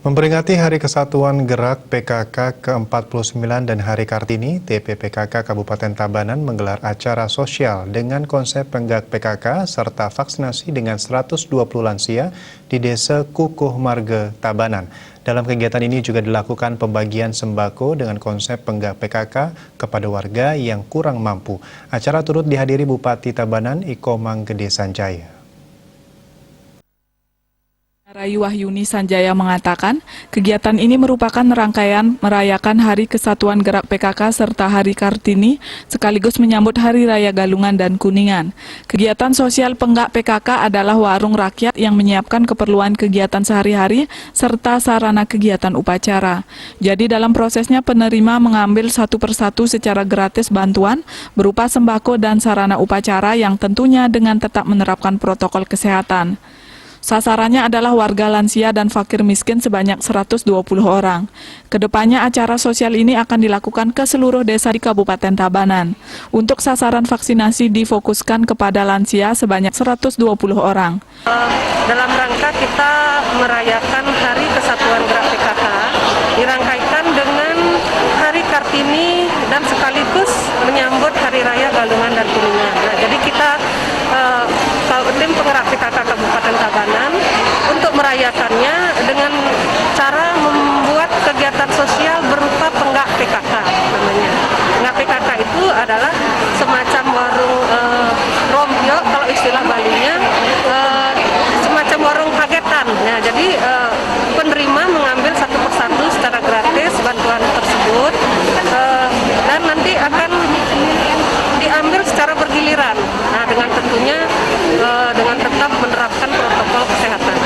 Memperingati Hari Kesatuan Gerak PKK ke-49 dan Hari Kartini, TPPKK Kabupaten Tabanan menggelar acara sosial dengan konsep penggak PKK serta vaksinasi dengan 120 lansia di Desa Kukuh Marge, Tabanan. Dalam kegiatan ini juga dilakukan pembagian sembako dengan konsep penggak PKK kepada warga yang kurang mampu. Acara turut dihadiri Bupati Tabanan Iko Manggede Sanjaya. Rayu Wahyuni Sanjaya mengatakan, kegiatan ini merupakan rangkaian merayakan Hari Kesatuan Gerak PKK serta Hari Kartini, sekaligus menyambut Hari Raya Galungan dan Kuningan. Kegiatan sosial penggak PKK adalah warung rakyat yang menyiapkan keperluan kegiatan sehari-hari serta sarana kegiatan upacara. Jadi dalam prosesnya penerima mengambil satu persatu secara gratis bantuan berupa sembako dan sarana upacara yang tentunya dengan tetap menerapkan protokol kesehatan. Sasarannya adalah warga lansia dan fakir miskin sebanyak 120 orang. Kedepannya acara sosial ini akan dilakukan ke seluruh desa di Kabupaten Tabanan. Untuk sasaran vaksinasi difokuskan kepada lansia sebanyak 120 orang. Dalam rangka kita merayakan Hari Kesatuan Gerak PKK, dirangkaikan dengan Hari Kartini dan sekaligus menyambut Hari Raya Galungan dan Kuningan. Nah, jadi kita tim penggerak PKK Kabupaten Tabanan untuk merayakannya dengan cara membuat kegiatan sosial berupa penggak PKK namanya. Penggak PKK itu adalah semacam warung rompyo, kalau istilah Balinya semacam warung kagetan. Nah, jadi penerima mengambil satu persatu secara gratis bantuan tersebut dan nanti akan diambil secara bergiliran. Nah, dengan tentunya dengan tetap menerapkan protokol kesehatan.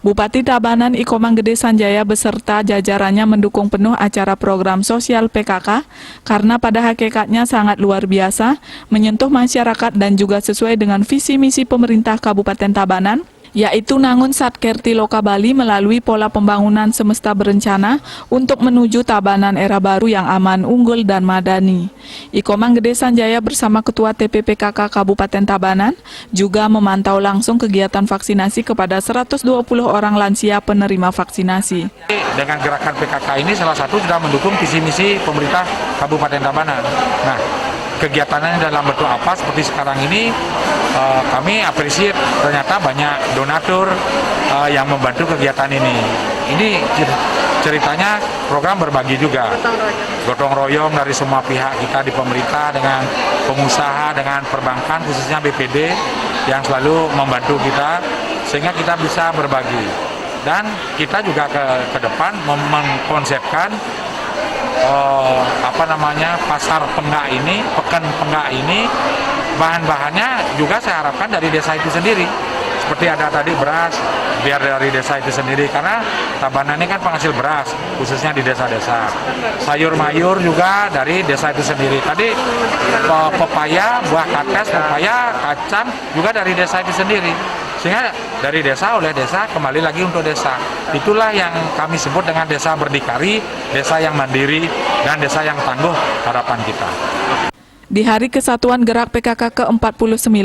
Bupati Tabanan Iko Manggede Sanjaya beserta jajarannya mendukung penuh acara program sosial PKK karena pada hakikatnya sangat luar biasa, menyentuh masyarakat dan juga sesuai dengan visi misi pemerintah Kabupaten Tabanan, yaitu Nangun Satkerti Loka Bali melalui pola pembangunan semesta berencana untuk menuju Tabanan era baru yang aman, unggul, dan madani. Iko Manggede Sanjaya bersama Ketua TPPKK Kabupaten Tabanan juga memantau langsung kegiatan vaksinasi kepada 120 orang lansia penerima vaksinasi. Dengan gerakan PKK ini salah satu sudah mendukung visi misi pemerintah Kabupaten Tabanan. Nah, kegiatannya dalam bentuk apa seperti sekarang ini kami apresiasi ternyata banyak donatur yang membantu kegiatan ini. Ini ceritanya program berbagi juga, gotong royong dari semua pihak kita di pemerintah dengan pengusaha, dengan perbankan khususnya BPD yang selalu membantu kita sehingga kita bisa berbagi. Dan kita juga ke depan mengkonsepkan pasar penggak ini, pekan penggak ini, bahan-bahannya juga saya harapkan dari desa itu sendiri. Seperti ada tadi beras, biar dari desa itu sendiri, karena Tabanan ini kan penghasil beras, khususnya di desa-desa. Sayur mayur juga dari desa itu sendiri. Tadi pepaya, buah kates, pepaya, kacang juga dari desa itu sendiri. Sehingga dari desa oleh desa kembali lagi untuk desa. Itulah yang kami sebut dengan desa berdikari, desa yang mandiri, dan desa yang tangguh harapan kita. Di Hari Kesatuan Gerak PKK ke-49,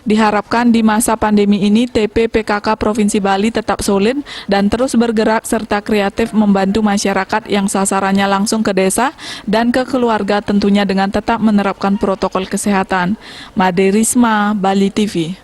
diharapkan di masa pandemi ini TPPKK Provinsi Bali tetap solid dan terus bergerak serta kreatif membantu masyarakat yang sasarannya langsung ke desa dan ke keluarga tentunya dengan tetap menerapkan protokol kesehatan. Made Risma, Bali TV.